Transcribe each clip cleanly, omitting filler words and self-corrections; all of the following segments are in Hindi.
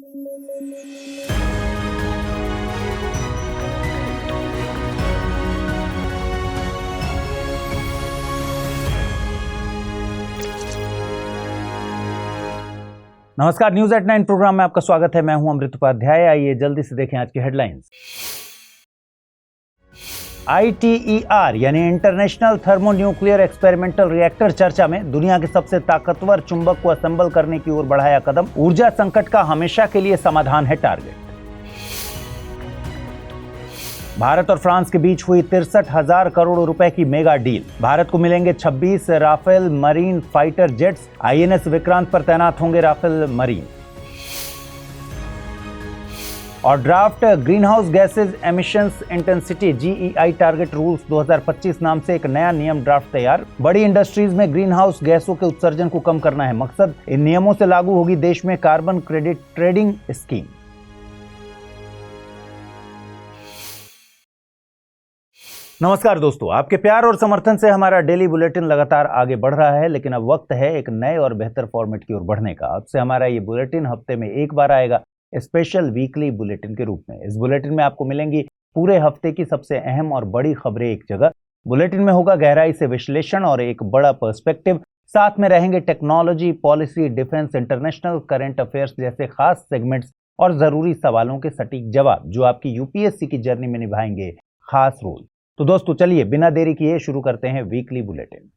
नमस्कार, न्यूज एट 9 प्रोग्राम में आपका स्वागत है। मैं हूं अमृत उपाध्याय। आइए जल्दी से देखें आज की हेडलाइंस। ITER यानी इंटरनेशनल थर्मोन्यूक्लियर एक्सपेरिमेंटल रिएक्टर चर्चा में। दुनिया के सबसे ताकतवर चुंबक को असेंबल करने की ओर बढ़ाया कदम। ऊर्जा संकट का हमेशा के लिए समाधान है टारगेट। भारत और फ्रांस के बीच हुई 63,000 करोड़ रुपए की मेगा डील। भारत को मिलेंगे 26 Rafale marine fighter jets. INS Vikrant पर तैनात होंगे राफेल मरीन। और draft green house gases emissions intensity GEI target rules 2025 नाम से एक नया नियम ड्राफ्ट तैयार। बड़ी इंडस्ट्रीज में ग्रीन हाउस गैसों के उत्सर्जन को कम करना है मकसद। इन नियमों से लागू होगी देश में कार्बन क्रेडिट ट्रेडिंग स्कीम। नमस्कार दोस्तों, आपके प्यार और समर्थन से हमारा डेली बुलेटिन लगातार आगे बढ़ रहा है, लेकिन अब वक्त है एक नए और बेहतर फॉर्मेट की ओर बढ़ने का। अब से हमारा ये बुलेटिन हफ्ते में एक बार आएगा, स्पेशल वीकली बुलेटिन के रूप में। इस बुलेटिन में आपको मिलेंगी पूरे हफ्ते की सबसे अहम और बड़ी खबरें एक जगह। बुलेटिन में होगा गहराई से विश्लेषण और एक बड़ा पर्सपेक्टिव। साथ में रहेंगे technology, policy, defence, international, current affairs जैसे खास सेगमेंट्स और जरूरी सवालों के सटीक जवाब, जो आपकी UPSC की जर्नी में निभाएंगे खास रोल। तो दोस्तों चलिए बिना देरी किए शुरू करते हैं वीकली बुलेटिन।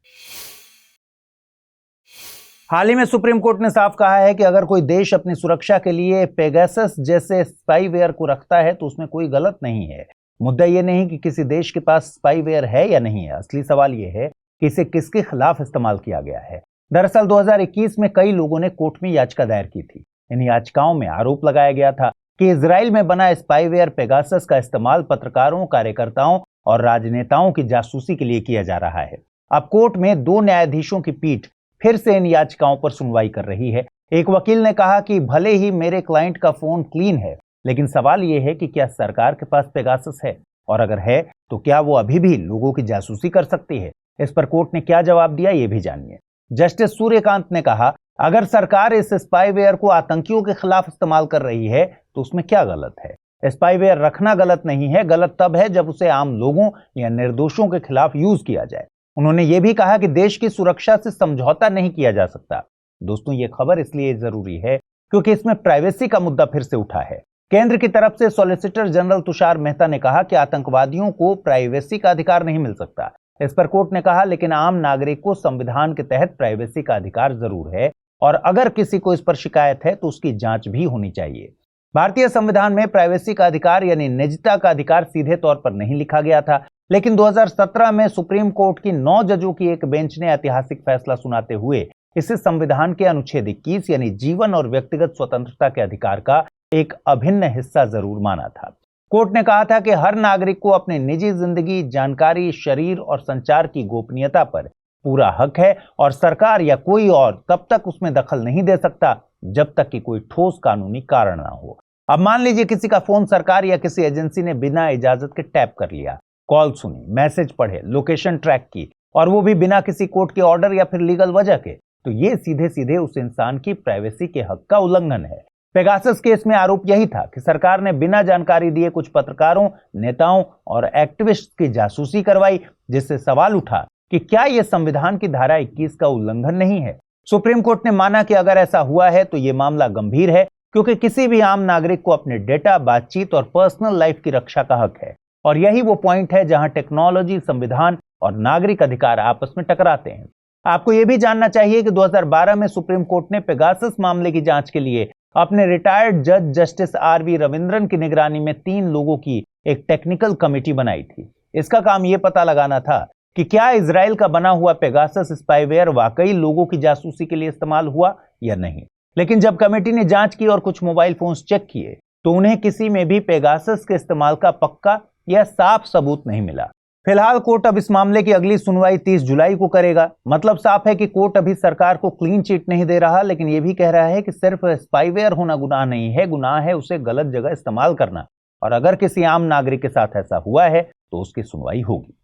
हाल ही में सुप्रीम कोर्ट ने साफ कहा है कि अगर कोई देश अपनी सुरक्षा के लिए पेगासस जैसे स्पाईवेयर को रखता है तो उसमें कोई गलत नहीं है। मुद्दा यह नहीं कि किसी देश के पास स्पाईवेयर है या नहीं है, असली सवाल यह है कि इसे किसके खिलाफ इस्तेमाल किया गया है। दरअसल 2021 में कई लोगों ने कोर्ट में याचिका दायर की थी। इन याचिकाओं में आरोप लगाया गया था कि इजराइल में बना स्पाईवेयर पेगासस का इस्तेमाल पत्रकारों, कार्यकर्ताओं और राजनेताओं की जासूसी के लिए किया जा रहा है। अब कोर्ट में 2 न्यायाधीशों की पीठ फिर से इन याचिकाओं पर सुनवाई कर रही है। एक वकील ने कहा कि भले ही मेरे क्लाइंट का फोन क्लीन है, लेकिन सवाल यह है कि क्या सरकार के पास पेगासस है, और अगर है तो क्या वो अभी भी लोगों की जासूसी कर सकती है। इस पर कोर्ट ने क्या जवाब दिया, ये भी जानिए। जस्टिस सूर्यकांत ने कहा, अगर सरकार इस स्पाईवेयर को आतंकियों के खिलाफ इस्तेमाल कर रही है तो उसमें क्या गलत है। स्पाईवेयर रखना गलत नहीं है, गलत तब है जब उसे आम लोगों या निर्दोषों के खिलाफ यूज किया जाए। उन्होंने ये भी कहा कि देश की सुरक्षा से समझौता नहीं किया जा सकता। दोस्तों ये खबर इसलिए जरूरी है क्योंकि इसमें प्राइवेसी का मुद्दा फिर से उठा है। केंद्र की तरफ से सॉलिसिटर जनरल तुषार मेहता ने कहा कि आतंकवादियों को प्राइवेसी का अधिकार नहीं मिल सकता। इस पर कोर्ट ने कहा, लेकिन आम नागरिक को संविधान के तहत प्राइवेसी का अधिकार जरूर है, और अगर किसी को इस पर शिकायत है तो उसकी जांच भी होनी चाहिए। भारतीय संविधान में प्राइवेसी का अधिकार यानी निजता का अधिकार सीधे तौर पर नहीं लिखा गया था, लेकिन 2017 में सुप्रीम कोर्ट की 9 जजों की एक बेंच ने ऐतिहासिक फैसला सुनाते हुए इसे संविधान के अनुच्छेद 21 यानी जीवन और व्यक्तिगत स्वतंत्रता के अधिकार का एक अभिन्न हिस्सा जरूर माना था। कोर्ट ने कहा था कि हर नागरिक को अपनी निजी जिंदगी, जानकारी, शरीर और संचार की गोपनीयता पर पूरा हक है, और सरकार या कोई और तब तक उसमें दखल नहीं दे सकता जब तक कि कोई ठोस कानूनी कारण ना हो। अब मान लीजिए किसी का फोन सरकार या किसी एजेंसी ने बिना इजाजत के टैप कर लिया, कॉल सुनी, मैसेज पढ़े, लोकेशन ट्रैक की, और वो भी बिना किसी कोर्ट के ऑर्डर या फिर लीगल वजह के, तो ये सीधे सीधे उस इंसान की प्राइवेसी के हक का उल्लंघन है। पेगासस केस में आरोप यही था कि सरकार ने बिना जानकारी दिए कुछ पत्रकारों, नेताओं और एक्टिविस्ट की जासूसी करवाई, जिससे सवाल उठा कि क्या यह संविधान की धारा 21 का उल्लंघन नहीं है। सुप्रीम कोर्ट ने माना कि अगर ऐसा हुआ है तो यह मामला गंभीर है, क्योंकि किसी भी आम नागरिक को अपने डेटा, बातचीत और पर्सनल लाइफ की रक्षा का हक है। और यही वो पॉइंट है जहां टेक्नोलॉजी, संविधान और नागरिक अधिकार आपस में टकराते हैं। आपको यह भी जानना चाहिए कि 2012 में सुप्रीम कोर्ट ने पेगासस मामले की जांच के लिए अपने रिटायर्ड जज जस्टिस RV रविंद्रन की निगरानी में 3 लोगों की एक टेक्निकल कमेटी बनाई थी। इसका काम यह पता लगाना था कि क्या इजराइल का बना हुआ पेगासस स्पाईवेयर वाकई लोगों की जासूसी के लिए इस्तेमाल हुआ या नहीं। लेकिन जब कमेटी ने जांच की और कुछ मोबाइल फोन्स चेक किए तो उन्हें किसी में भी पेगासस के इस्तेमाल का पक्का या साफ सबूत नहीं मिला। फिलहाल कोर्ट अब इस मामले की अगली सुनवाई 30 जुलाई को करेगा। मतलब साफ है कि कोर्ट अभी सरकार को क्लीन चिट नहीं दे रहा, लेकिन यह भी कह रहा है कि सिर्फ स्पाईवेयर होना गुनाह नहीं है, गुनाह है उसे गलत जगह इस्तेमाल करना। और अगर किसी आम नागरिक के साथ ऐसा हुआ है तो उसकी सुनवाई होगी।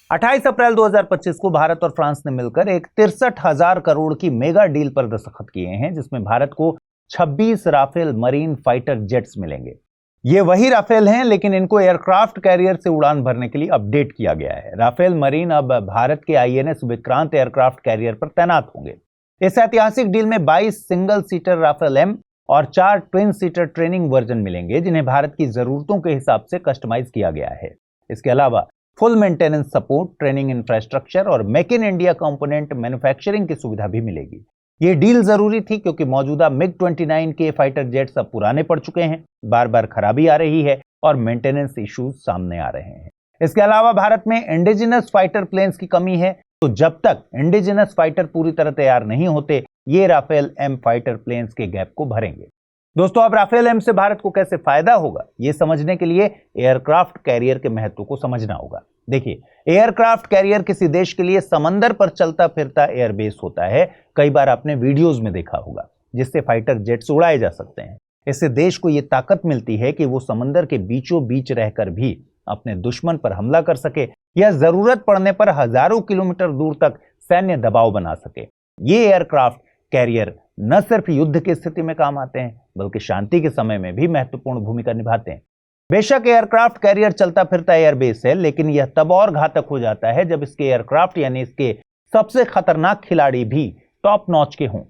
28 अप्रैल 2025 को भारत और फ्रांस ने मिलकर एक 63,000 करोड़ की मेगा डील पर दस्तखत किए हैं, जिसमें भारत को 26 राफेल मरीन फाइटर जेट्स मिलेंगे। ये वही राफेल हैं, लेकिन इनको एयरक्राफ्ट कैरियर से उड़ान भरने के लिए अपडेट किया गया है। राफेल मरीन अब भारत के आईएनएस विक्रांत एयरक्राफ्ट कैरियर पर तैनात होंगे। इस ऐतिहासिक डील में 22 सिंगल सीटर राफेल एम और 4 ट्विन सीटर ट्रेनिंग वर्जन मिलेंगे, जिन्हें भारत की जरूरतों के हिसाब से कस्टमाइज किया गया है। इसके अलावा full maintenance support, training infrastructure और make in India component manufacturing की सुविधा भी मिलेगी। ये डील जरूरी थी क्योंकि मौजूदा मिग-29 के फाइटर जेट्स अब पुराने पड़ चुके हैं, बार बार खराबी आ रही है और मेंटेनेंस इश्यूज सामने आ रहे हैं। इसके अलावा भारत में इंडिजिनस फाइटर प्लेन्स की कमी है, तो जब तक इंडिजिनस फाइटर पूरी तरह तैयार नहीं होते, ये राफेल एम फाइटर प्लेन्स के गैप को भरेंगे। दोस्तों, अब राफेल एम से भारत को कैसे फायदा होगा, ये समझने के लिए एयरक्राफ्ट कैरियर के महत्व को समझना होगा। देखिए, एयरक्राफ्ट कैरियर किसी देश के लिए समंदर पर चलता फिरता एयरबेस होता है। कई बार आपने वीडियोस में देखा होगा, जिससे फाइटर जेट्स उड़ाए जा सकते हैं। इससे देश को यह ताकत मिलती है कि वो समंदर के बीचों बीच रहकर भी अपने दुश्मन पर हमला कर सके या जरूरत पड़ने पर हजारों किलोमीटर दूर तक सैन्य दबाव बना सके। ये एयरक्राफ्ट कैरियर न सिर्फ युद्ध की स्थिति में काम आते हैं, बल्कि शांति के समय में भी महत्वपूर्ण भूमिका निभाते हैं। बेशक एयरक्राफ्ट कैरियर चलता फिरता एयरबेस है, लेकिन यह तब और घातक हो जाता है जब इसके एयरक्राफ्ट यानी इसके सबसे खतरनाक खिलाड़ी भी टॉप नॉच के हों।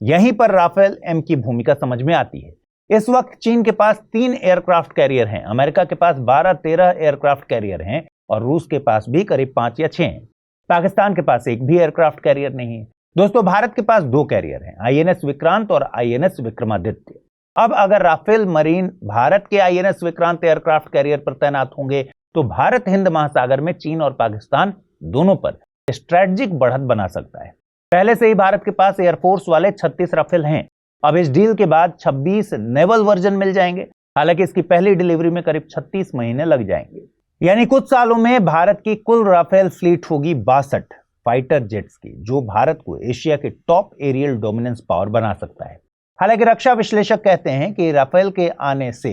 यहीं पर राफेल एम की भूमिका समझ में आती है। इस वक्त चीन के पास 3 एयरक्राफ्ट कैरियर हैं, अमेरिका के पास 12-13 एयरक्राफ्ट कैरियर हैं और रूस के पास भी करीब 5 या 6 हैं। पाकिस्तान के पास एक भी एयरक्राफ्ट कैरियर नहीं है। दोस्तों, भारत के पास 2 कैरियर हैं, आईएनएस विक्रांत और आईएनएस विक्रमादित्य। अब अगर राफेल मरीन भारत के आईएनएस विक्रांत एयरक्राफ्ट कैरियर पर तैनात होंगे, तो भारत हिंद महासागर में चीन और पाकिस्तान दोनों पर स्ट्रेटेजिक बढ़त बना सकता है। पहले से ही भारत के पास एयरफोर्स वाले 36 राफेल हैं। अब इस डील के बाद 26 नेवल वर्जन मिल जाएंगे। हालांकि इसकी पहली डिलीवरी में करीब 36 महीने लग जाएंगे। यानी कुछ सालों में भारत की कुल राफेल फ्लीट होगी 62 फाइटर जेट्स की, जो भारत को एशिया के टॉप एरियल डोमिनेंस पावर बना सकता है। हालांकि रक्षा विश्लेषक कहते हैं कि राफेल के आने से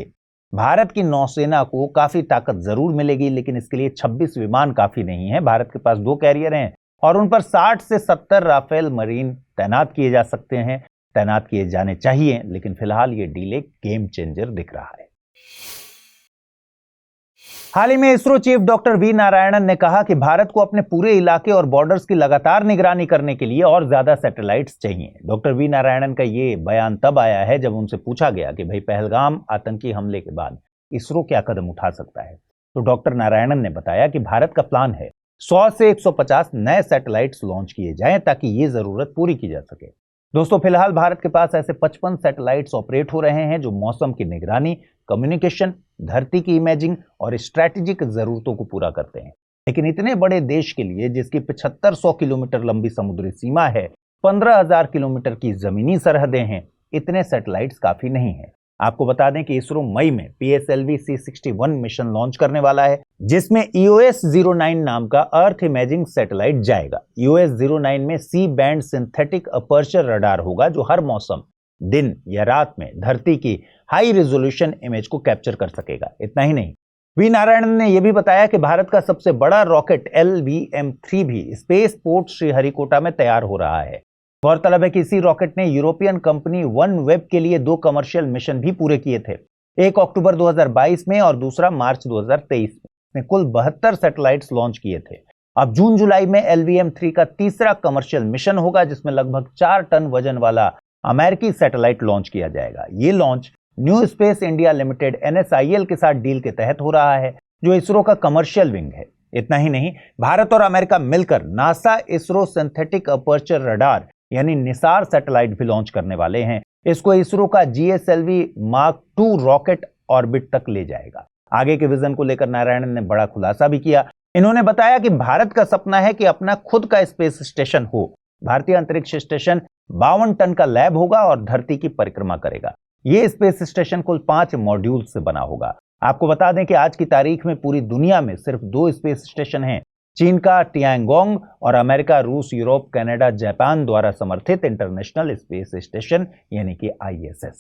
भारत की नौसेना को काफी ताकत जरूर मिलेगी, लेकिन इसके लिए 26 विमान काफी नहीं है। भारत के पास 2 कैरियर हैं और उन पर 60 से 70 राफेल मरीन तैनात किए जा सकते हैं, तैनात किए जाने चाहिए। लेकिन फिलहाल ये डील एक गेम चेंजर दिख रहा है। हाल ही में ISRO chief doctor V Narayanan ने कहा कि भारत को अपने पूरे इलाके और बॉर्डर्स की लगातार निगरानी करने के लिए और ज्यादा सैटेलाइट्स चाहिए। डॉक्टर वी नारायणन का ये बयान तब आया है जब उनसे पूछा गया कि भाई, पहलगाम आतंकी हमले के बाद इसरो क्या कदम उठा सकता है। तो डॉक्टर नारायणन ने बताया कि भारत का प्लान है 100 से 150 नए सैटेलाइट्स लॉन्च किए जाएं, ताकि ये जरूरत पूरी की जा सके। दोस्तों, फिलहाल भारत के पास ऐसे 55 सैटेलाइट्स ऑपरेट हो रहे हैं, जो मौसम की निगरानी, कम्युनिकेशन, धरती की इमेजिंग और स्ट्रैटेजिक जरूरतों को पूरा करते हैं। लेकिन इतने बड़े देश के लिए, जिसकी 7500 किलोमीटर लंबी समुद्री सीमा है, 15,000 किलोमीटर की जमीनी सरहदें हैं, इतने सैटेलाइट्स काफी नहीं है। आपको बता दें कि इसरो मई में PSLV C61 मिशन लॉन्च करने वाला है, जिसमें EOS-09 नाम का अर्थ इमेजिंग सैटेलाइट जाएगा। EOS-09 में C band synthetic aperture radar होगा, जो हर मौसम, दिन या रात में धरती की हाई रेजोल्यूशन इमेज को कैप्चर कर सकेगा। इतना ही नहीं, वी नारायणन ने यह भी बताया कि भारत का सबसे बड़ा रॉकेट LVM-3 भी स्पेस पोर्ट श्रीहरिकोटा में तैयार हो रहा है। गौरतलब है कि इसी रॉकेट ने यूरोपियन कंपनी OneWeb के लिए 2 कमर्शियल मिशन भी पूरे किए थे, एक अक्टूबर 2022 में और दूसरा मार्च 2023 में। कुल 72 सैटेलाइट्स लॉन्च किए थे। अब जून जुलाई में LVM-3 का तीसरा कमर्शियल मिशन होगा, जिसमें लगभग 4 टन वजन वाला अमेरिकी सैटेलाइट लॉन्च किया जाएगा। ये launch new space India limited NSIL के साथ डील के तहत हो रहा है, जो इसरो का कमर्शियल विंग है। इतना ही नहीं, भारत और अमेरिका मिलकर NASA ISRO synthetic aperture radar यानी निसार सैटेलाइट भी लॉन्च करने वाले हैं। इसको इसरो का GSLV Mark II rocket orbit तक ले जाएगा। आगे के विजन को लेकर नारायणन ने बड़ा खुलासा भी किया। इन्होंने बताया कि भारत का सपना है कि अपना खुद का स्पेस स्टेशन हो। भारतीय अंतरिक्ष स्टेशन 52 टन का लैब होगा और धरती की परिक्रमा करेगा। ये स्पेस स्टेशन कुल 5 मॉड्यूल से बना होगा। आपको बता दें कि आज की तारीख में पूरी दुनिया में सिर्फ 2 स्पेस स्टेशन हैं, चीन का टियांगोंग और अमेरिका, रूस, यूरोप, कनाडा, जापान द्वारा समर्थित इंटरनेशनल स्पेस स्टेशन यानी कि ISS।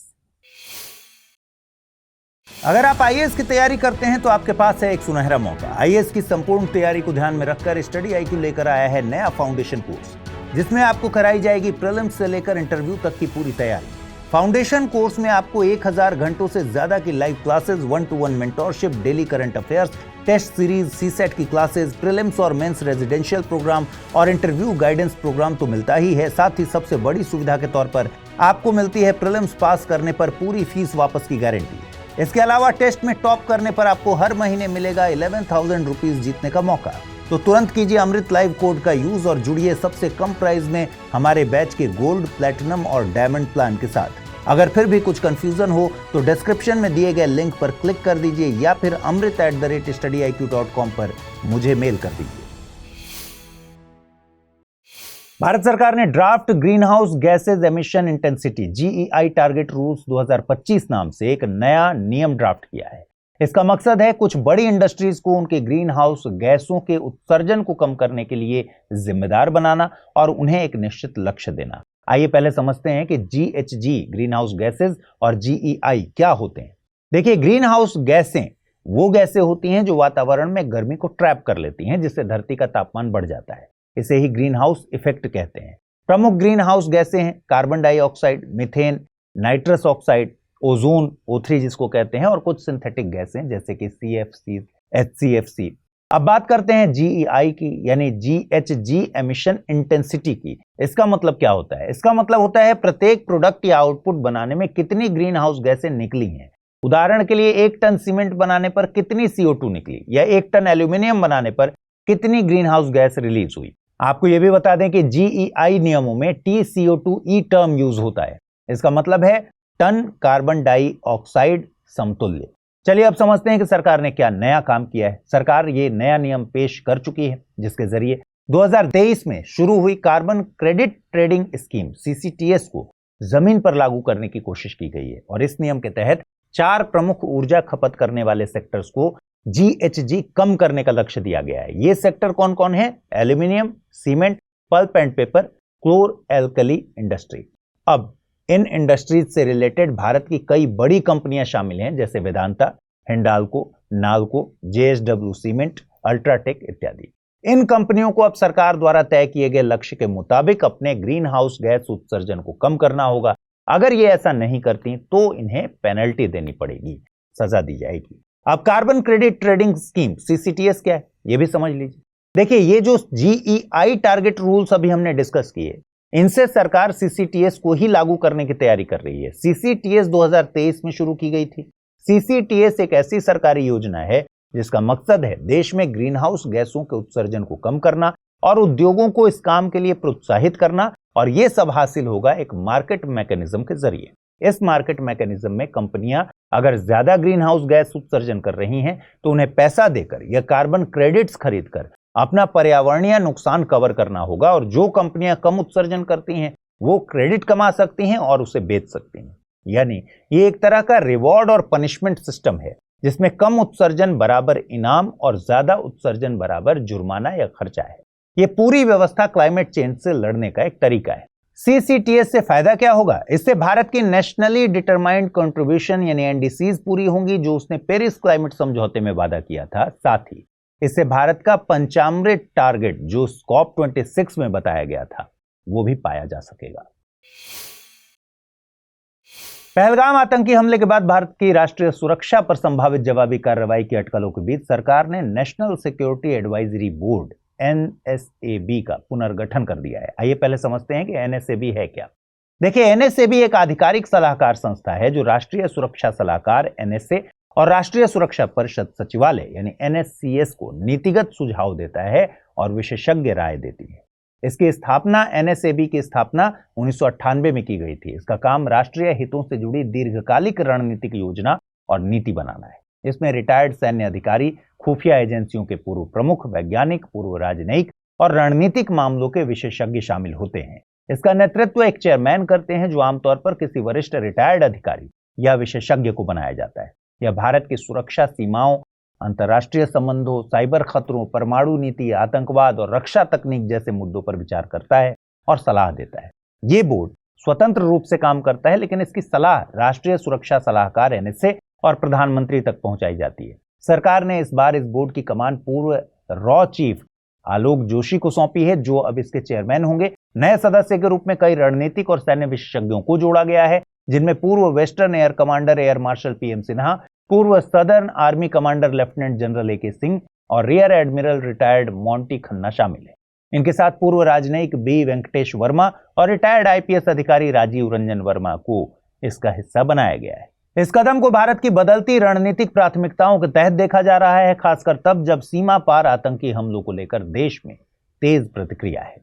अगर आप आईएएस की तैयारी करते हैं तो आपके पास है एक सुनहरा मौका। आईएएस की संपूर्ण तैयारी को ध्यान में रखकर स्टडी IQ लेकर आया है नया फाउंडेशन कोर्स, जिसमें आपको कराई जाएगी प्रीलिम्स से लेकर इंटरव्यू तक की पूरी तैयारी। फाउंडेशन कोर्स में आपको 1000 घंटों से ज्यादा की live classes, 1-to-1 mentorship, daily current affairs, test series, CSAT की क्लासेस, प्रीलिम्स और मेंस रेजिडेंशियल प्रोग्राम और इंटरव्यू गाइडेंस प्रोग्राम तो मिलता ही है। साथ ही सबसे बड़ी सुविधा के तौर पर आपको मिलती है प्रीलिम्स पास करने पर पूरी फीस वापस की गारंटी। इसके अलावा टेस्ट में टॉप करने पर आपको हर महीने मिलेगा 11,000 रुपीज जीतने का मौका। तो तुरंत कीजिए अमृत लाइव कोड का यूज और जुड़िए सबसे कम प्राइस में हमारे बैच के गोल्ड, प्लैटिनम और डायमंड प्लान के साथ। अगर फिर भी कुछ कंफ्यूजन हो तो डिस्क्रिप्शन में दिए गए लिंक पर क्लिक कर दीजिए या फिर amrit@studiiq.com पर मुझे मेल कर दीजिए। भारत सरकार ने draft green house gases emission intensity GEI target rules 2025 नाम से एक नया नियम ड्राफ्ट किया है। इसका मकसद है कुछ बड़ी इंडस्ट्रीज को उनके ग्रीन हाउस गैसों के उत्सर्जन को कम करने के लिए जिम्मेदार बनाना और उन्हें एक निश्चित लक्ष्य देना। आइए पहले समझते हैं कि GHG ग्रीन हाउस गैसेज और GEI क्या होते हैं। देखिए, ग्रीन हाउस गैसें वो गैसें होती हैं जो वातावरण में गर्मी को ट्रैप कर लेती हैं, जिससे धरती का तापमान बढ़ जाता है। इसे ही ग्रीन हाउस इफेक्ट कहते हैं। प्रमुख ग्रीन हाउस गैसें हैं carbon dioxide, methane, nitrous oxide, ozone O3 जिसको कहते हैं, और कुछ सिंथेटिक गैसें जैसे कि CFC, HCFC। अब बात करते हैं GEI की, यानी GHG एमिशन इंटेंसिटी की। इसका मतलब क्या होता है? इसका मतलब होता है प्रत्येक प्रोडक्ट या आउटपुट बनाने में कितनी ग्रीन हाउस गैसें निकली हैं। उदाहरण के लिए 1 टन सीमेंट बनाने पर कितनी CO2 निकली, या 1 टन एल्यूमिनियम बनाने पर कितनी ग्रीन हाउस गैस रिलीज हुई। आपको यह भी बता दें कि GEI नियमों में TCO2e टर्म यूज होता है। इसका मतलब है टन कार्बन डाइऑक्साइड समतुल्य। चलिए अब समझते हैं कि सरकार ने क्या नया काम किया है। सरकार ये नया नियम पेश कर चुकी है, जिसके जरिए 2023 में शुरू हुई carbon credit trading scheme CCTS को जमीन पर लागू करने की कोशिश की गई है। और इस नियम के तहत 4 प्रमुख ऊर्जा खपत करने वाले सेक्टर्स को GHG कम करने का लक्ष्य दिया गया है। ये सेक्टर कौन कौन है? Aluminium, cement, pulp and paper, chlor alkali industry. अब इन इंडस्ट्रीज से रिलेटेड भारत की कई बड़ी कंपनियां शामिल हैं, जैसे Vedanta, Hindalco, Nalco, JSW cement, UltraTech इत्यादि। इन कंपनियों को अब सरकार द्वारा तय किए गए लक्ष्य के मुताबिक अपने ग्रीन हाउस गैस उत्सर्जन को कम करना होगा। अगर ये ऐसा नहीं करती तो इन्हें पेनल्टी देनी पड़ेगी, सजा दी जाएगी। अब carbon credit trading scheme CCTS क्या है, ये भी समझ लीजिए। देखिए, ये जो GEI टारगेट रूल्स अभी हमने डिस्कस किए, इनसे सरकार CCTS को ही लागू करने की तैयारी कर रही है। CCTS 2023 में शुरू की गई थी। CCTS एक ऐसी सरकारी योजना है जिसका मकसद है देश में ग्रीन हाउस गैसों के उत्सर्जन को कम करना और उद्योगों को इस काम के लिए प्रोत्साहित करना, और यह सब हासिल होगा एक मार्केट मैकेनिज्म के जरिए। इस मार्केट मैकेनिज्म में कंपनियां अगर ज्यादा ग्रीन हाउस गैस उत्सर्जन कर रही हैं तो उन्हें पैसा देकर या कार्बन क्रेडिट्स खरीदकर अपना पर्यावरणीय नुकसान कवर करना होगा, और जो कंपनियां कम उत्सर्जन करती हैं वो क्रेडिट कमा सकती हैं और उसे बेच सकती हैं। यानी ये एक तरह का रिवॉर्ड और पनिशमेंट सिस्टम है, जिसमें कम उत्सर्जन बराबर इनाम और ज्यादा उत्सर्जन बराबर जुर्माना या खर्चा है। ये पूरी व्यवस्था क्लाइमेट चेंज से लड़ने का एक तरीका है। CCTS से फायदा क्या होगा? इससे भारत की नेशनली डिटरमाइंड कंट्रीब्यूशन यानी NDCs पूरी होंगी, जो उसने पेरिस क्लाइमेट समझौते में वादा किया था। साथ ही इससे भारत का पंचामृत टारगेट जो COP26 में बताया गया था, वो भी पाया जा सकेगा। पहलगाम आतंकी हमले के बाद भारत की राष्ट्रीय सुरक्षा पर संभावित जवाबी कार्रवाई की अटकलों के बीच सरकार ने national security advisory board NSAB का पुनर्गठन कर दिया है। आइए पहले समझते हैं कि NSAB है क्या। देखिए, NSAB एक आधिकारिक सलाहकार संस्था है जो राष्ट्रीय सुरक्षा सलाहकार NSA और राष्ट्रीय सुरक्षा परिषद सचिवालय यानी NSCS को नीतिगत सुझाव देता है और विशेषज्ञ राय देती है। इसकी स्थापना NSAB की स्थापना 1998 में की गई थी। इसका काम राष्ट्रीय हितों से जुड़ी दीर्घकालिक रणनीतिक योजना और नीति बनाना है। इसमें रिटायर्ड सैन्य अधिकारी, खुफिया एजेंसियों के पूर्व प्रमुख, वैज्ञानिक, पूर्व राजनयिक और रणनीतिक मामलों के विशेषज्ञ शामिल होते हैं। इसका नेतृत्व एक चेयरमैन करते हैं, जो आमतौर पर किसी वरिष्ठ रिटायर्ड अधिकारी या विशेषज्ञ को बनाया जाता है। यह भारत की सुरक्षा सीमाओं, अंतर्राष्ट्रीय संबंधों, साइबर खतरों, परमाणु नीति, आतंकवाद और रक्षा तकनीक जैसे मुद्दों पर विचार करता है और सलाह देता है। ये बोर्ड स्वतंत्र रूप से काम करता है, लेकिन इसकी सलाह राष्ट्रीय सुरक्षा सलाहकार NSA और प्रधानमंत्री तक पहुंचाई जाती है। सरकार ने इस बार इस बोर्ड की कमान पूर्व रॉ चीफ आलोक जोशी को सौंपी है, जो अब इसके चेयरमैन होंगे। नए सदस्य के रूप में कई रणनीतिक और सैन्य विशेषज्ञों को जोड़ा गया है, जिनमें पूर्व western air commander air marshal PM Sinha, पूर्व southern army commander lieutenant general AK Singh और rear admiral retired Monty Khanna शामिल है। इनके साथ पूर्व राजनयिक बी वेंकटेश वर्मा और रिटायर्ड आईपीएस अधिकारी राजीव रंजन वर्मा को इसका हिस्सा बनाया गया है। इस कदम को भारत की बदलती रणनीतिक प्राथमिकताओं के तहत देखा जा रहा है, खासकर तब जब सीमा पार आतंकी हमलों को लेकर देश में तेज प्रतिक्रिया है।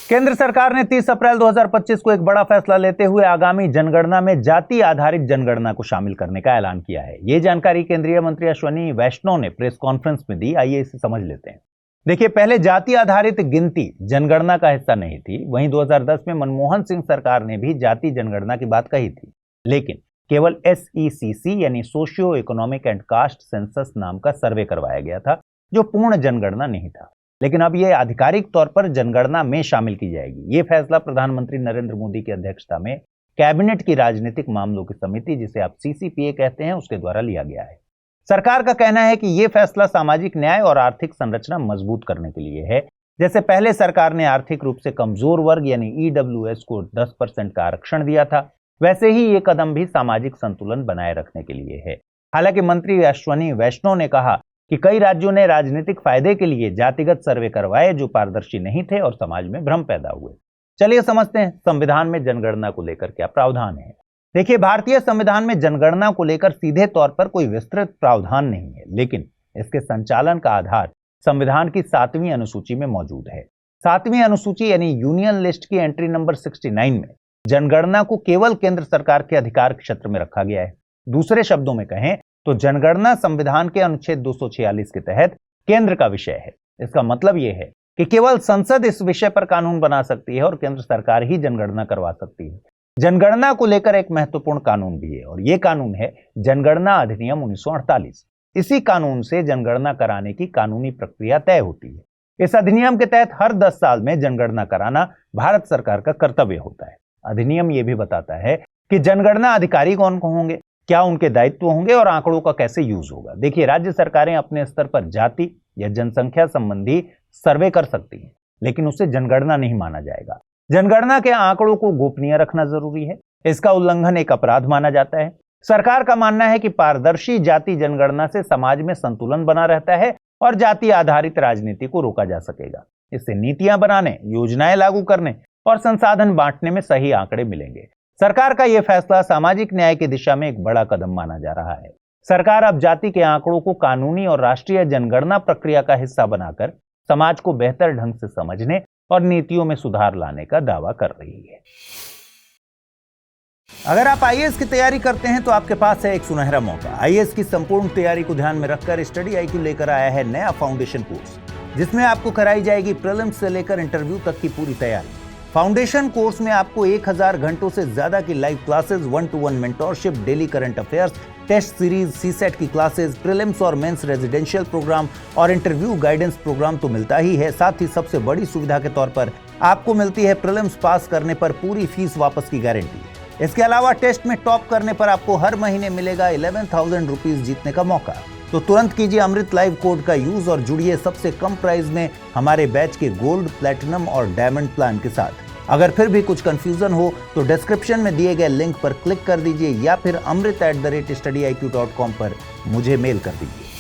केंद्र सरकार ने 30 अप्रैल 2025 को एक बड़ा फैसला लेते हुए आगामी जनगणना में जाति आधारित जनगणना को शामिल करने का ऐलान किया है। यह जानकारी केंद्रीय मंत्री अश्विनी वैष्णव ने प्रेस कॉन्फ्रेंस में दी। आइए इसे समझ लेते हैं। देखिए, पहले जाति आधारित गिनती जनगणना का हिस्सा नहीं थी। वहीं 2010 में मनमोहन सिंह सरकार ने भी जाति जनगणना की बात कही थी, लेकिन केवल SECC यानी socio economic and caste census नाम का सर्वे करवाया गया था, जो पूर्ण जनगणना नहीं था। लेकिन अब यह आधिकारिक तौर पर जनगणना में शामिल की जाएगी। यह फैसला प्रधानमंत्री नरेंद्र मोदी की अध्यक्षता में कैबिनेट की राजनीतिक मामलों की समिति, जिसे आप CCPA कहते हैं, उसके द्वारा लिया गया है। सरकार का कहना है कि यह फैसला सामाजिक न्याय और आर्थिक संरचना मजबूत करने के लिए है। जैसे पहले सरकार ने आर्थिक रूप से कमजोर वर्ग यानी EWS को 10% का आरक्षण दिया था, वैसे ही ये कदम भी सामाजिक संतुलन बनाए रखने के लिए है। हालांकि मंत्री अश्विनी वैष्णव ने कहा कि कई राज्यों ने राजनीतिक फायदे के लिए जातिगत सर्वे करवाए, जो पारदर्शी नहीं थे और समाज में भ्रम पैदा हुए। चलिए समझते हैं संविधान में जनगणना को लेकर क्या प्रावधान है। देखिए, भारतीय संविधान में जनगणना को लेकर सीधे तौर पर कोई विस्तृत प्रावधान नहीं है, लेकिन इसके संचालन का आधार संविधान की 7वीं अनुसूची में मौजूद है। 7वीं अनुसूची यानी यूनियन लिस्ट की एंट्री नंबर 69 में जनगणना को केवल केंद्र सरकार के अधिकार क्षेत्र में रखा गया है। दूसरे शब्दों में कहें तो जनगणना संविधान के अनुच्छेद 246 के तहत केंद्र का विषय है। इसका मतलब यह है कि केवल संसद इस विषय पर कानून बना सकती है और केंद्र सरकार ही जनगणना करवा सकती है। जनगणना को लेकर एक महत्वपूर्ण कानून भी है और यह कानून है जनगणना अधिनियम 1948। इसी कानून से जनगणना कराने की कानूनी प्रक्रिया तय होती है। इस अधिनियम के तहत हर 10 साल में जनगणना कराना भारत सरकार का कर्तव्य होता है। अधिनियम यह भी बताता है कि जनगणना अधिकारी कौन होंगे, क्या उनके दायित्व होंगे और आंकड़ों का कैसे यूज होगा। देखिए, राज्य सरकारें अपने स्तर पर जाति या जनसंख्या संबंधी सर्वे कर सकती हैं, लेकिन उसे जनगणना नहीं माना जाएगा। जनगणना के आंकड़ों को गोपनीय रखना जरूरी है। इसका उल्लंघन एक अपराध माना जाता है। सरकार का मानना है कि पारदर्शी जाति जनगणना से समाज में संतुलन बना रहता है और जाति आधारित राजनीति को रोका जा सकेगा। इससे नीतियां बनाने, योजनाएं लागू करने और संसाधन बांटने में सही आंकड़े मिलेंगे। सरकार का यह फैसला सामाजिक न्याय की दिशा में एक बड़ा कदम माना जा रहा है। सरकार अब जाति के आंकड़ों को कानूनी और राष्ट्रीय जनगणना प्रक्रिया का हिस्सा बनाकर समाज को बेहतर ढंग से समझने और नीतियों में सुधार लाने का दावा कर रही है। अगर आप IAS की तैयारी करते हैं तो आपके पास है एक सुनहरा मौका। IAS की संपूर्ण तैयारी को ध्यान में रखकर स्टडी IQ लेकर आया है नया फाउंडेशन कोर्स, जिसमें आपको कराई जाएगी प्रीलिम्स से लेकर इंटरव्यू तक की पूरी तैयारी। फाउंडेशन कोर्स में आपको 1000 घंटों से ज्यादा की live classes, 1-to-1 mentorship, daily current affairs, test series, CSET की क्लासेस, प्रीलिम्स और मेंस रेजिडेंशियल प्रोग्राम और इंटरव्यू गाइडेंस प्रोग्राम तो मिलता ही है। साथ ही सबसे बड़ी सुविधा के तौर पर आपको मिलती है प्रीलिम्स पास करने पर पूरी फीस वापस की गारंटी। इसके अलावा टेस्ट में टॉप करने पर आपको हर महीने मिलेगा 11,000 रुपीज जीतने का मौका। तो तुरंत कीजिए अमृत लाइव कोड का यूज और जुड़िए सबसे कम प्राइस में हमारे बैच के गोल्ड, प्लैटिनम और डायमंड प्लान के साथ। अगर फिर भी कुछ कंफ्यूजन हो तो डिस्क्रिप्शन में दिए गए लिंक पर क्लिक कर दीजिए या फिर amrit@studiiq.com पर मुझे मेल कर दीजिए।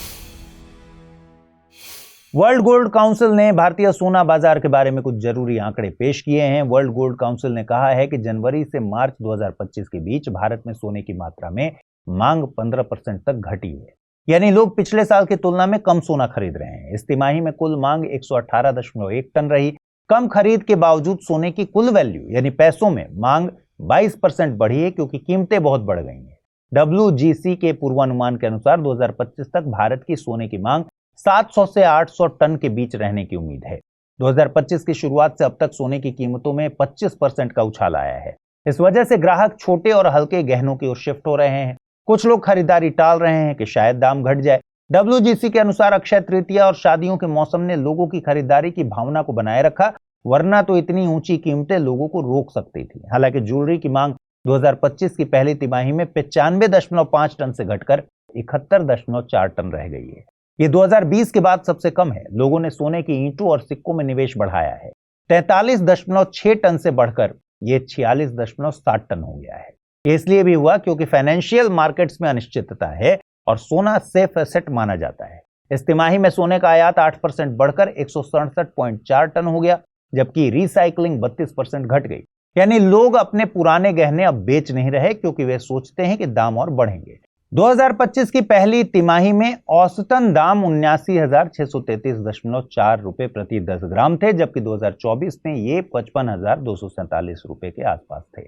वर्ल्ड गोल्ड काउंसिल ने भारतीय सोना बाजार के बारे में कुछ जरूरी आंकड़े पेश किए हैं। वर्ल्ड गोल्ड काउंसिल ने कहा है कि जनवरी से मार्च 2025 के बीच भारत में सोने की मात्रा में मांग 15% तक घटी है, यानी लोग पिछले साल की तुलना में कम सोना खरीद रहे हैं। इस तिमाही में कुल मांग 118.1 टन रही। कम खरीद के बावजूद सोने की कुल वैल्यू यानी पैसों में मांग 22% बढ़ी है, क्योंकि कीमतें बहुत बढ़ गई हैं। WGC के पूर्वानुमान के अनुसार 2025 तक भारत की सोने की मांग 700 से 800 टन के बीच रहने की उम्मीद है। 2025 की शुरुआत से अब तक सोने की कीमतों में 25% का उछाल आया है। इस वजह से ग्राहक छोटे और हल्के गहनों की ओर शिफ्ट हो रहे हैं। कुछ लोग खरीदारी टाल रहे हैं कि शायद दाम घट जाए। WGC के अनुसार अक्षय तृतीया और शादियों के मौसम ने लोगों की खरीदारी की भावना को बनाए रखा, वरना तो इतनी ऊंची कीमतें लोगों को रोक सकती थी। हालांकि ज्वेलरी की मांग 2025 की पहली तिमाही में 95.5 टन से घटकर 71.4 टन रह गई है। ये 2020 के बाद सबसे कम है। लोगों ने सोने की ईंटों और सिक्कों में निवेश बढ़ाया है। 43.6 टन से बढ़कर ये 46.7 टन हो गया है। ये इसलिए भी हुआ क्योंकि फाइनेंशियल मार्केट्स में अनिश्चितता है और सोना सेफ एसेट माना जाता है। इस तिमाही में सोने का आयात 8% बढ़कर 167.4 टन हो गया, जबकि रिसाइकलिंग 32% घट गई। यानी लोग अपने पुराने गहने अब बेच नहीं रहे क्योंकि वे सोचते हैं कि दाम और बढ़ेंगे। 2025 की पहली तिमाही में औसतन दाम 79,633.4 रुपए प्रति 10 ग्राम थे, जबकि 2024 में ये 55,247 रुपए के आसपास थे।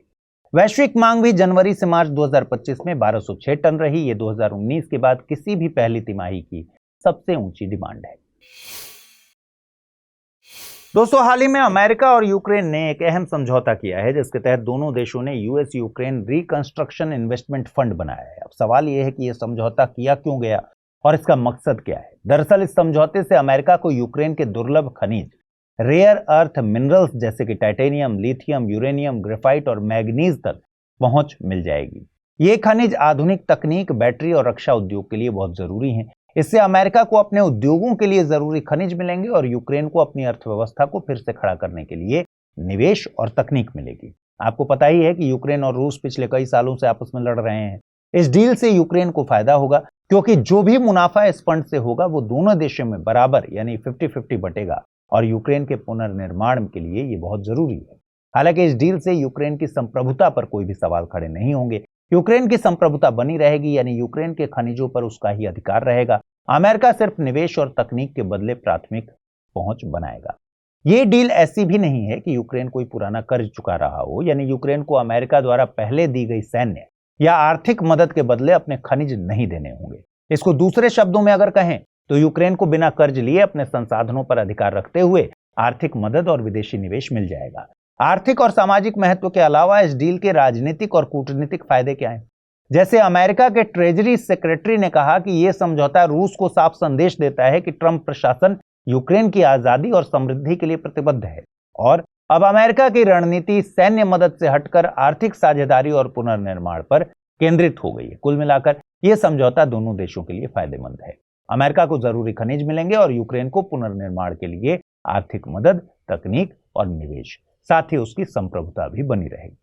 वैश्विक मांग भी जनवरी से मार्च 2025 में 1206 टन रही। ये 2019 के बाद किसी भी पहली तिमाही की सबसे ऊंची डिमांड है। दोस्तों, हाल ही में अमेरिका और यूक्रेन ने एक अहम समझौता किया है, जिसके तहत दोनों देशों ने US Ukraine reconstruction investment fund बनाया है। अब सवाल यह है कि यह समझौता किया क्यों गया और इसका मकसद क्या है। दरअसल इस समझौते से अमेरिका को यूक्रेन के दुर्लभ खनिज, रेयर अर्थ मिनरल्स जैसे कि टाइटेनियम, लिथियम, यूरेनियम, ग्रेफाइट और मैग्नीज तक पहुंच मिल जाएगी। ये खनिज आधुनिक तकनीक, बैटरी और रक्षा उद्योग के लिए बहुत जरूरी हैं। इससे अमेरिका को अपने उद्योगों के लिए जरूरी खनिज मिलेंगे और यूक्रेन को अपनी अर्थव्यवस्था को फिर से खड़ा करने के लिए निवेश और तकनीक मिलेगी। आपको पता ही है कि यूक्रेन और रूस पिछले कई सालों से आपस में लड़ रहे हैं। इस डील से यूक्रेन को फायदा होगा क्योंकि जो भी मुनाफा इस फंड से होगा वो दोनों देशों में बराबर यानी 50-50 बटेगा और यूक्रेन के पुनर्निर्माण के लिए ये बहुत जरूरी है। हालांकि इस डील से यूक्रेन की संप्रभुता पर कोई भी सवाल खड़े नहीं होंगे। यूक्रेन की संप्रभुता बनी रहेगी, यानी यूक्रेन के खनिजों पर उसका ही अधिकार रहेगा। अमेरिका सिर्फ निवेश और तकनीक के बदले प्राथमिक पहुंच बनाएगा। ये डील ऐसी भी नहीं है कि यूक्रेन कोई पुराना कर्ज चुका रहा हो, यानी यूक्रेन को अमेरिका द्वारा पहले दी गई सैन्य या आर्थिक मदद के बदले अपने खनिज नहीं देने होंगे। इसको दूसरे शब्दों में अगर कहें तो यूक्रेन को बिना कर्ज लिए अपने संसाधनों पर अधिकार रखते हुए आर्थिक मदद और विदेशी निवेश मिल जाएगा। आर्थिक और सामाजिक महत्व के अलावा इस डील के राजनीतिक और कूटनीतिक फायदे क्या हैं? जैसे अमेरिका के ट्रेजरी सेक्रेटरी ने कहा कि यह समझौता रूस को साफ संदेश देता है कि ट्रंप प्रशासन यूक्रेन की आजादी और समृद्धि के लिए प्रतिबद्ध है और अब अमेरिका की रणनीति सैन्य मदद से हटकर आर्थिक साझेदारी और पुनर्निर्माण पर केंद्रित हो गई है। कुल मिलाकर यह समझौता दोनों देशों के लिए फायदेमंद है। अमेरिका को जरूरी खनिज मिलेंगे और यूक्रेन को पुनर्निर्माण के लिए आर्थिक मदद, तकनीक और निवेश, साथ ही उसकी संप्रभुता भी बनी रहेगी।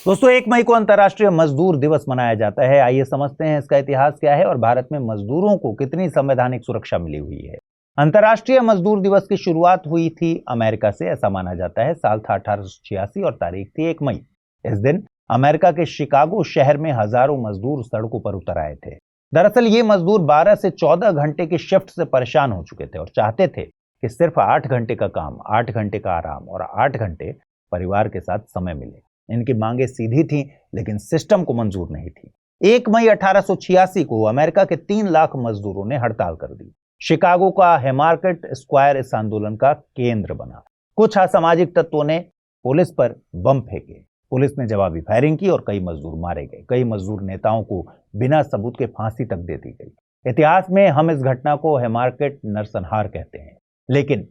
दोस्तों, 1 मई को अंतर्राष्ट्रीय मजदूर दिवस मनाया जाता है। आइए समझते हैं इसका इतिहास क्या है और भारत में मजदूरों को कितनी संवैधानिक सुरक्षा मिली हुई है। अंतर्राष्ट्रीय मजदूर दिवस की शुरुआत हुई थी अमेरिका से, ऐसा माना जाता है। साल था 1886 और तारीख थी 1 मई। इस दिन अमेरिका के शिकागो शहर में हजारों मजदूर सड़कों पर उतर आए थे। दरअसल ये मजदूर 12 से 14 घंटे की शिफ्ट से परेशान हो चुके थे और चाहते थे कि सिर्फ 8 घंटे का काम, 8 घंटे का आराम और 8 घंटे परिवार के साथ समय मिले। इनकी मांगे सीधी थी लेकिन सिस्टम को मंजूर नहीं थी। 1 मई 1886 को अमेरिका के 3 लाख मजदूरों ने हड़ताल कर दी। शिकागो का हैमार्केट स्क्वायर इस आंदोलन का केंद्र बना। कुछ असामाजिक तत्वों ने पुलिस पर बम फेंके। पुलिस ने जवाबी फायरिंग की और कई मजदूर मारे गए। कई मजदूर नेताओं को बिना सबूत के फांसी तक दे दी गई। इतिहास में हम इस घटना को हैमार्केट नरसंहार कहते हैं, लेकिन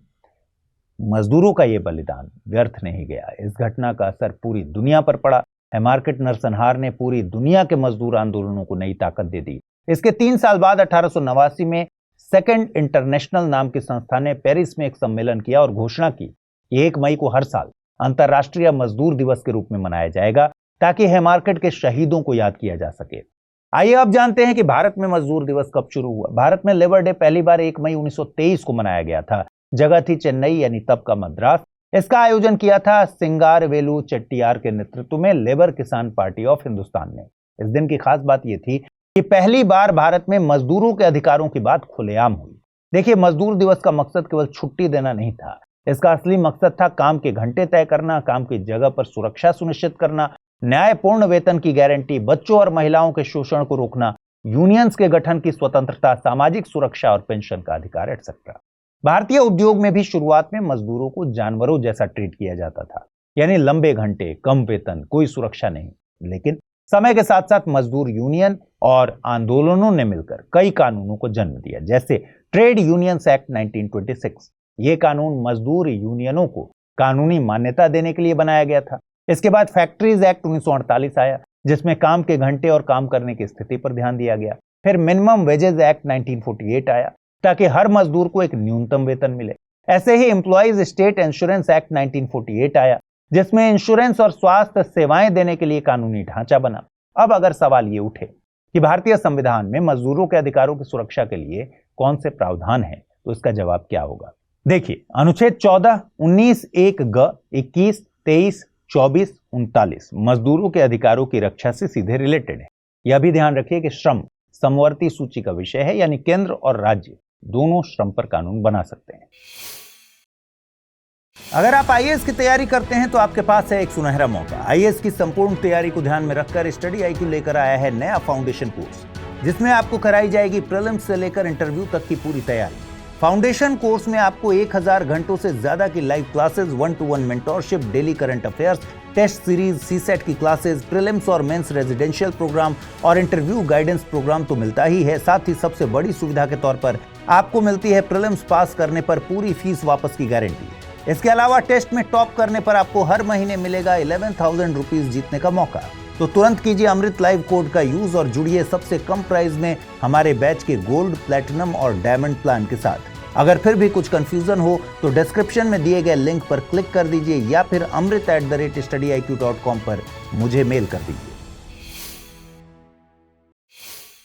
मजदूरों का यह बलिदान व्यर्थ नहीं गया। इस घटना का असर पूरी दुनिया पर पड़ा। हैमार्केट नरसंहार ने पूरी दुनिया के मजदूर आंदोलनों को नई ताकत दे दी। इसके 3 साल बाद 1889 में सेकंड इंटरनेशनल नाम की संस्था ने पेरिस में एक सम्मेलन किया और घोषणा की कि 1 मई को हर साल अंतर्राष्ट्रीय मजदूर दिवस के रूप में मनाया जाएगा ताकि हैमार्केट के शहीदों को याद किया जा सके। आइए अब जानते हैं कि भारत में मजदूर दिवस कब शुरू हुआ। भारत में लेबर डे पहली बार 1 मई 1923 को मनाया गया था। जगह थी चेन्नई, यानी तब का मद्रास। इसका आयोजन किया था सिंगारवेलु चेट्टियार के नेतृत्व में लेबर किसान पार्टी ऑफ हिंदुस्तान ने। इस दिन की खास बात यह थी कि पहली बार भारत में मजदूरों के अधिकारों की बात खुलेआम हुई। देखिए, मजदूर दिवस का मकसद केवल छुट्टी देना नहीं था। इसका असली मकसद था काम के घंटे तय करना, काम की जगह पर सुरक्षा सुनिश्चित करना, न्यायपूर्ण वेतन की गारंटी, बच्चों और महिलाओं के शोषण को रोकना, यूनियंस के गठन की स्वतंत्रता, सामाजिक सुरक्षा और पेंशन का अधिकार एटसेट्रा। भारतीय उद्योग में भी शुरुआत में मजदूरों को जानवरों जैसा ट्रीट किया जाता था, यानी लंबे घंटे, कम वेतन, कोई सुरक्षा नहीं। लेकिन समय के साथ साथ मजदूर यूनियन और आंदोलनों ने मिलकर कई कानूनों को जन्म दिया, जैसे ट्रेड यूनियंस एक्ट 1926। ये कानून मजदूर यूनियनों को कानूनी मान्यता देने के लिए बनाया गया था। इसके बाद फैक्ट्रीज एक्ट 1948 आया, जिसमें काम के घंटे और काम करने की स्थिति पर ध्यान दिया गया। फिर मिनिमम वेजेस एक्ट 1948 आया, ताकि हर मजदूर को एक न्यूनतम वेतन मिले। ऐसे ही एम्प्लॉइज स्टेट इंश्योरेंस एक्ट 1948 आया, जिसमें इंश्योरेंस और स्वास्थ्य सेवाएं देने के लिए कानूनी ढांचा बना। अब अगर सवाल ये उठे कि भारतीय संविधान में मजदूरों के अधिकारों की सुरक्षा के लिए कौन से प्रावधान हैं, तो इसका जवाब क्या होगा? देखिए, अनुच्छेद 14, 19, 1 ग, 21, 23, 24, 39 मजदूरों के अधिकारों की रक्षा से सीधे रिलेटेड है। यह भी ध्यान रखिए कि श्रम समवर्ती सूची का विषय है, यानी केंद्र और राज्य दोनों श्रम पर कानून बना सकते हैं। अगर आप आईएएस की तैयारी करते हैं तो आपके पास है एक सुनहरा मौका। आईएएस की संपूर्ण तैयारी को ध्यान में रखकर स्टडी IQ लेकर आया है नया फाउंडेशन कोर्स, जिसमें आपको कराई जाएगी प्रीलिम्स से लेकर इंटरव्यू तक की पूरी तैयारी। फाउंडेशन कोर्स में आपको 1000 घंटों से ज्यादा की live classes, 1-to-1 mentorship, daily current affairs, test series, CSAT की क्लासेस, प्रीलिम्स और मेंस रेजिडेंशियल प्रोग्राम और इंटरव्यू गाइडेंस प्रोग्राम तो मिलता ही है। साथ ही सबसे बड़ी सुविधा के तौर पर आपको मिलती है प्रीलिम्स पास करने पर पूरी फीस वापस की गारंटी। इसके अलावा टेस्ट में टॉप करने पर आपको हर महीने मिलेगा 11,000 रुपीज जीतने का मौका। तो तुरंत कीजिए अमृत लाइव कोड का यूज और जुड़िए सबसे कम प्राइस में हमारे बैच के गोल्ड, प्लैटिनम और डायमंड प्लान के साथ। अगर फिर भी कुछ कंफ्यूजन हो तो डिस्क्रिप्शन में दिए गए लिंक पर क्लिक कर दीजिए या फिर amrit@studiiq.com पर मुझे मेल कर दीजिए।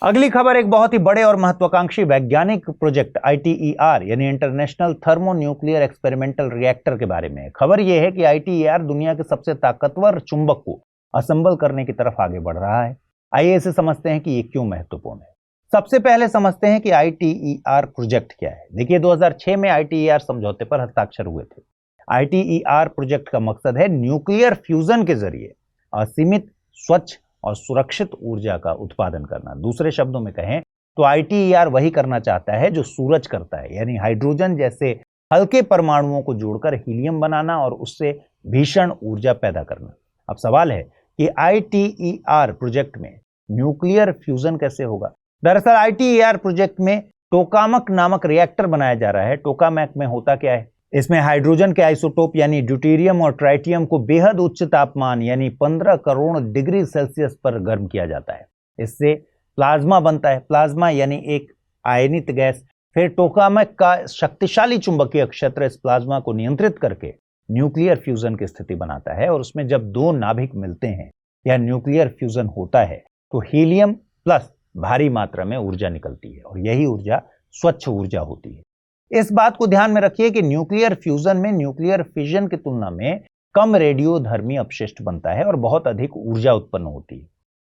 अगली खबर एक बहुत ही बड़े और महत्वाकांक्षी वैज्ञानिक प्रोजेक्ट ITER यानी international thermo nuclear experimental reactor के बारे में है। खबर यह है कि ITER दुनिया के सबसे ताकतवर चुंबक को असेंबल करने की तरफ आगे बढ़ रहा है। आइए इसे समझते हैं कि ये क्यों महत्वपूर्ण है। सबसे पहले समझते हैं कि ITER प्रोजेक्ट क्या है। देखिए, 2006 में ITER समझौते पर हस्ताक्षर हुए थे। ITER प्रोजेक्ट का मकसद है न्यूक्लियर फ्यूजन के जरिए असीमित, स्वच्छ और सुरक्षित ऊर्जा का उत्पादन करना। दूसरे शब्दों में कहें तो ITER वही करना चाहता है जो सूरज करता है, यानी हाइड्रोजन जैसे हल्के परमाणुओं को जोड़कर हीलियम बनाना और उससे भीषण ऊर्जा पैदा करना। अब सवाल है कि ITER प्रोजेक्ट में न्यूक्लियर फ्यूजन कैसे होगा। दरअसल ITER प्रोजेक्ट में टोकामक नामक रिएक्टर बनाया जा रहा है। टोकामक में होता क्या है? इसमें हाइड्रोजन के आइसोटोप यानी ड्यूटेरियम और ट्राइटियम को बेहद उच्च तापमान यानी 15 करोड़ डिग्री सेल्सियस पर गर्म किया जाता है। इससे प्लाज्मा बनता है। प्लाज्मा यानी एक आयनित गैस। फिर टोकामक का शक्तिशाली चुंबकीय क्षेत्र इस प्लाज्मा को नियंत्रित करके न्यूक्लियर फ्यूजन की स्थिति बनाता है। और उसमें जब दो नाभिक मिलते हैं या न्यूक्लियर फ्यूजन होता है तो हीलियम प्लस भारी मात्रा में ऊर्जा निकलती है और यही ऊर्जा स्वच्छ ऊर्जा होती है। इस बात को ध्यान में रखिए कि न्यूक्लियर फ्यूजन में न्यूक्लियर फिजन की तुलना में कम रेडियोधर्मी अपशिष्ट बनता है और बहुत अधिक ऊर्जा उत्पन्न होती है।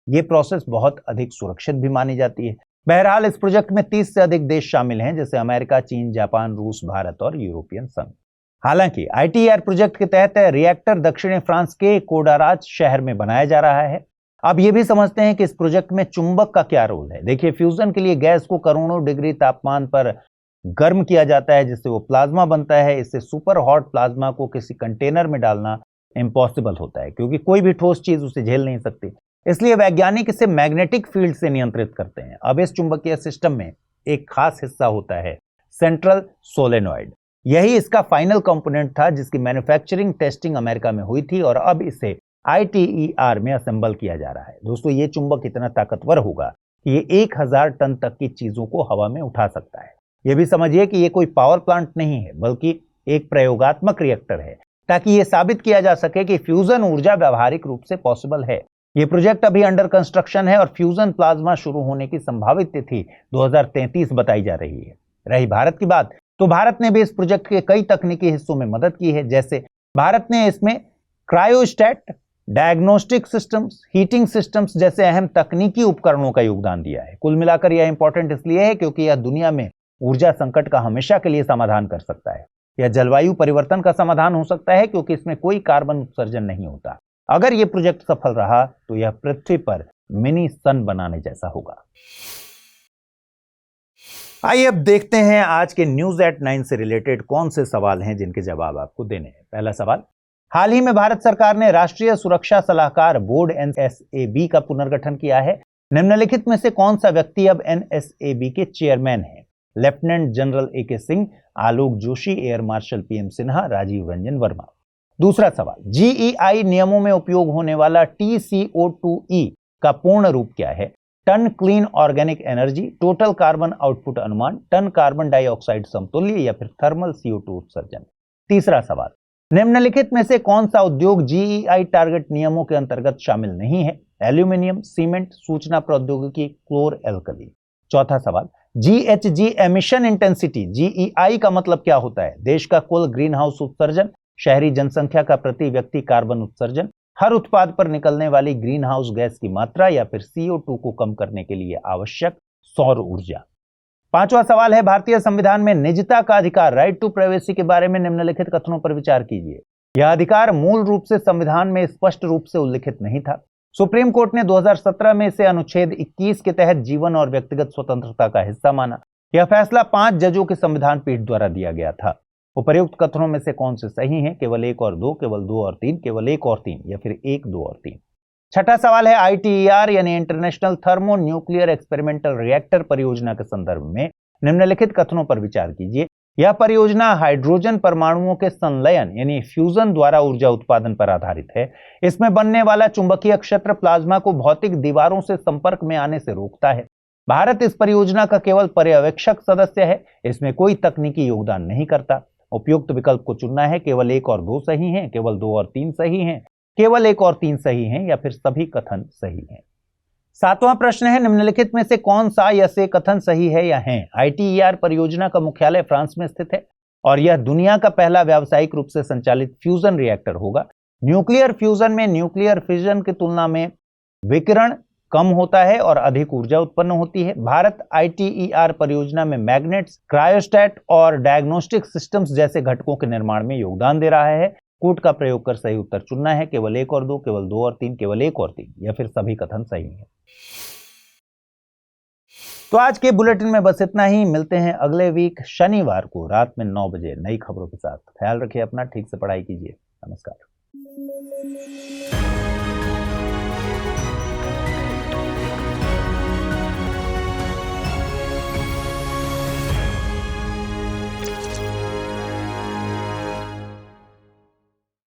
यह प्रोसेस बहुत अधिक सुरक्षित भी मानी जाती है। बहरहाल इस प्रोजेक्ट में 30 से अधिक देश शामिल हैं, जैसे अमेरिका, चीन, जापान, रूस, भारत और यूरोपियन संघ। हालांकि ITER प्रोजेक्ट के तहत रिएक्टर दक्षिणी फ्रांस के कोडाराज शहर में बनाया जा रहा है। अब ये भी समझते हैं कि इस प्रोजेक्ट में चुंबक का क्या रोल है। देखिए, फ्यूजन के लिए गैस को करोड़ों डिग्री तापमान पर गर्म किया जाता है, जिससे वो प्लाज्मा बनता है। इससे सुपर हॉट प्लाज्मा को किसी कंटेनर में डालना इम्पॉसिबल होता है, क्योंकि कोई भी ठोस चीज उसे झेल नहीं सकती। इसलिए वैज्ञानिक इसे मैग्नेटिक फील्ड से नियंत्रित करते हैं। अब इस चुंबकीय सिस्टम में एक खास हिस्सा होता है सेंट्रल सोलेनॉइड। यही इसका फाइनल कंपोनेंट था, जिसकी मैन्युफैक्चरिंग टेस्टिंग अमेरिका में हुई थी और अब इसे ITER में असेंबल किया जा रहा है। दोस्तों, ये चुंबक इतना ताकतवर होगा कि ये 1000 टन तक की चीजों को हवा में उठा सकता है। ये भी समझिए कि ये कोई पावर प्लांट नहीं है, बल्कि एक प्रयोगात्मक रिएक्टर है, ताकि ये साबित किया जा सके कि फ्यूजन ऊर्जा व्यावहारिक रूप से पॉसिबल है। ये प्रोजेक्ट अभी अंडर कंस्ट्रक्शन है और फ्यूजन प्लाज्मा शुरू होने की संभावित तिथि 2033 बताई जा रही है। रही भारत की बात, तो भारत ने भी इस प्रोजेक्ट के कई तकनीकी हिस्सों में मदद की है। जैसे भारत ने इसमें cryostat, diagnostic systems, heating systems जैसे अहम तकनीकी उपकरणों का योगदान दिया है। कुल मिलाकर यह इंपॉर्टेंट इसलिए है क्योंकि यह दुनिया में ऊर्जा संकट का हमेशा के लिए समाधान कर सकता है। यह जलवायु परिवर्तन का समाधान हो सकता है, क्योंकि इसमें कोई कार्बन उत्सर्जन नहीं होता। अगर यह प्रोजेक्ट सफल रहा तो यह पृथ्वी पर मिनी सन बनाने जैसा होगा। आइए अब देखते हैं आज के न्यूज एट 9 से रिलेटेड कौन से सवाल हैं जिनके जवाब आपको देने हैं। पहला सवाल, हाल ही में भारत सरकार ने राष्ट्रीय सुरक्षा सलाहकार बोर्ड NSAB का पुनर्गठन किया है। निम्नलिखित में से कौन सा व्यक्ति अब NSAB के चेयरमैन है? Lieutenant general AK Singh, Alok Joshi, air marshal PM Sinha, Rajiv Ranjan Verma. दूसरा सवाल, GEI नियमों में उपयोग होने वाला TCO2e का पूर्ण रूप क्या है? Tonne clean organic energy, total carbon output अनुमान, टन कार्बन डाइऑक्साइड समतुल्य या फिर थर्मल CO2 उत्सर्जन। तीसरा सवाल, निम्नलिखित में से कौन सा उद्योग GEI टारगेट नियमों के अंतर्गत शामिल नहीं है? एल्यूमिनियम, सीमेंट, सूचना प्रौद्योगिकी, क्लोर एल्कली। चौथा सवाल, GHG एमिशन इंटेंसिटी, GEI का मतलब क्या होता है? देश का कुल ग्रीन हाउस उत्सर्जन, शहरी जनसंख्या का प्रति व्यक्ति कार्बन उत्सर्जन, हर उत्पाद पर निकलने वाली ग्रीन हाउस गैस की मात्रा या फिर CO2 को कम करने के लिए आवश्यक सौर ऊर्जा। पांचवा सवाल है, भारतीय संविधान में निजता का अधिकार, राइट टू प्राइवेसी के बारे में निम्नलिखित कथनों पर विचार कीजिए। यह अधिकार मूल रूप से संविधान में स्पष्ट रूप से उल्लिखित नहीं था। सुप्रीम कोर्ट ने 2017 में इसे अनुच्छेद 21 के तहत जीवन और व्यक्तिगत स्वतंत्रता का हिस्सा माना। यह फैसला 5 जजों के संविधान पीठ द्वारा दिया गया था। उपर्युक्त कथनों में से कौन से सही हैं? केवल 1 और 2, केवल 2 और 3, केवल 1 और 3 या फिर 1, 2 और 3। छठा सवाल है, ITER यानी international thermo nuclear experimental reactor परियोजना के संदर्भ में निम्नलिखित कथनों पर विचार कीजिए। यह परियोजना हाइड्रोजन परमाणुओं के संलयन यानी फ्यूजन द्वारा ऊर्जा उत्पादन पर आधारित है। इसमें बनने वाला चुंबकीय क्षेत्र प्लाज्मा को भौतिक दीवारों से संपर्क में आने से रोकता है। भारत इस परियोजना का केवल पर्यवेक्षक सदस्य है, इसमें कोई तकनीकी योगदान नहीं करता। उपयुक्त विकल्प को चुनना है। केवल 1 और 2 सही हैं, केवल 2 और 3 सही हैं, केवल 1 और 3 सही हैं या फिर सभी कथन सही हैं। सातवां प्रश्न है, निम्नलिखित में से कौन सा या से कथन सही है या है? ITER परियोजना का मुख्यालय फ्रांस में स्थित है और यह दुनिया का पहला व्यावसायिक रूप से संचालित फ्यूजन रिएक्टर होगा। न्यूक्लियर फ्यूजन में न्यूक्लियर फिजन की तुलना में विकिरण कम होता है और अधिक ऊर्जा उत्पन्न होती है। भारत ITER परियोजना में मैग्नेट्स, क्रायोस्टैट और डायग्नोस्टिक सिस्टम्स जैसे घटकों के निर्माण में योगदान दे रहा है। कूट का प्रयोग कर सही उत्तर चुनना है। केवल 1 और 2, केवल 2 और 3, केवल 1 और 3 या फिर सभी कथन सही हैं। तो आज के बुलेटिन में बस इतना ही। मिलते हैं अगले वीक शनिवार को रात में 9 बजे नई खबरों के साथ। ख्याल रखिए अपना, ठीक से पढ़ाई कीजिए। नमस्कार।